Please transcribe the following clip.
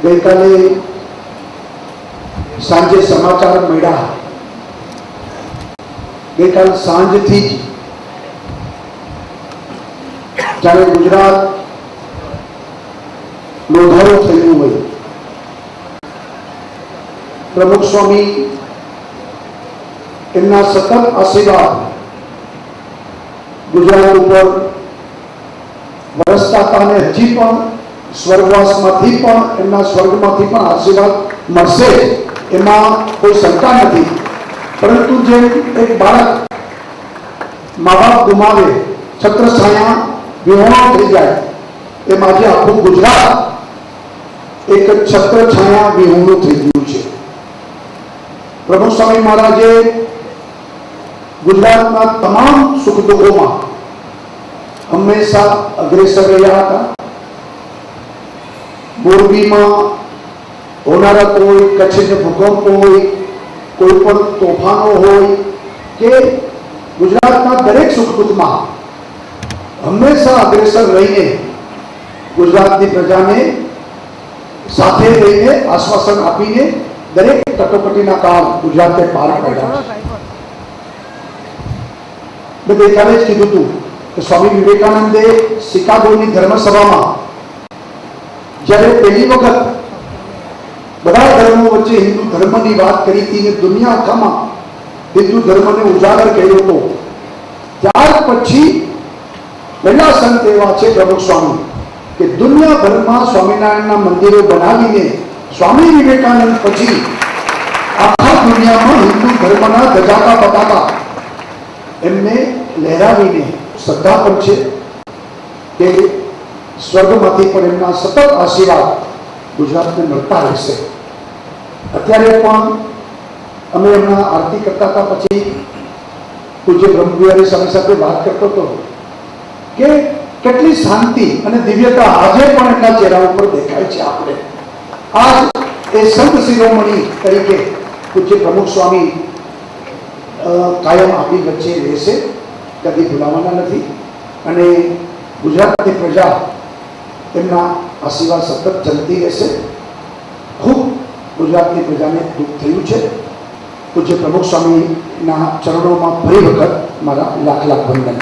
गई काले सांजे समाचार मळ्या गई काल सांजथी ज જ્યારે ગુજરાત લોધારો થયું હોય પ્રમુખ સ્વામી એમના સતત આશીર્વાદ ગુજરાત ઉપર વરસતા હતા અને હજી પણ સ્વર્ગવાસમાંથી પણ એમના સ્વર્ગમાંથી પણ આશીર્વાદ મળશે એમાં કોઈ શંકા નથી। પરંતુ જે એક બાળક મા બાપ ગુમાવે છત્રછાયા વિહોણો થઈ જાય એમ આજે આખું ગુજરાત એક છત્રછાયા વિહોણું થઈ ગયું છે। પ્રમુખ સ્વામી મહારાજે ગુજરાતના તમામ સુખ દુઃખોમાં હંમેશા અગ્રેસર રહ્યા હતા। મોરબીમાં હોનારત હોય, કચ્છને ભૂકંપ હોય, કોઈ પણ તોફાનો હોય કે ગુજરાતના દરેક સુખ દુઃખમાં હંમેશા અગ્રેસર રહીને ગુજરાતની પ્રજાને સાથે રહીને આશ્વાસન આપીને દરેક કટોકટીના કાળ ગુજરાતે પાર પાડ્યા છે। મેં ગઈકાલે જ કીધું હતું કે સ્વામી વિવેકાનંદે શિકાગોની ધર્મસભામાં જ્યારે પહેલી વખત બધા ધર્મો વચ્ચે હિન્દુ ધર્મની વાત કરી હતી ને દુનિયા આખામાં હિન્દુ ધર્મને ઉજાગર કર્યો હતો, ત્યાર પછી પહેલા સંત એવા છે પ્રમુખ સ્વામી કે દુનિયાભરમાં સ્વામિનારાયણના મંદિરો બનાવીને સ્વામી વિવેકાનંદ પછી આખા દુનિયામાં હિન્દુ ધર્મના ધજાકા પતાકા એમને લહેરાવીને શ્રદ્ધા પણ છે કે સ્વર્ગમાંથી પણ એમના સતત આશીર્વાદ ગુજરાતને મળતા રહેશે। અત્યારે પણ અમે એમના આરતી કરતા હતા પછી પૂજ્ય બ્રહ્મવિહારી સ્વામી સાથે વાત કરતો હતો કે કેટલી શાંતિ અને દિવ્યતા આજે પણ એમના ચહેરા ઉપર દેખાય છે। આપણે આજ એ સંત શિરોમણી તરીકે પૂજ્ય પ્રમુખ સ્વામી કાયમ આપણી વચ્ચે રહેશે, કદી ભૂલાવાના નથી અને ગુજરાતની પ્રજા એમના આશીર્વાદ સતત ચલતી રહેશે। ખૂબ ગુજરાતની પ્રજાને દુઃખ થયું છે। પૂજ્ય પ્રમુખ સ્વામીના ચરણોમાં ફરી વખત મારા લાખ લાખ વંદન।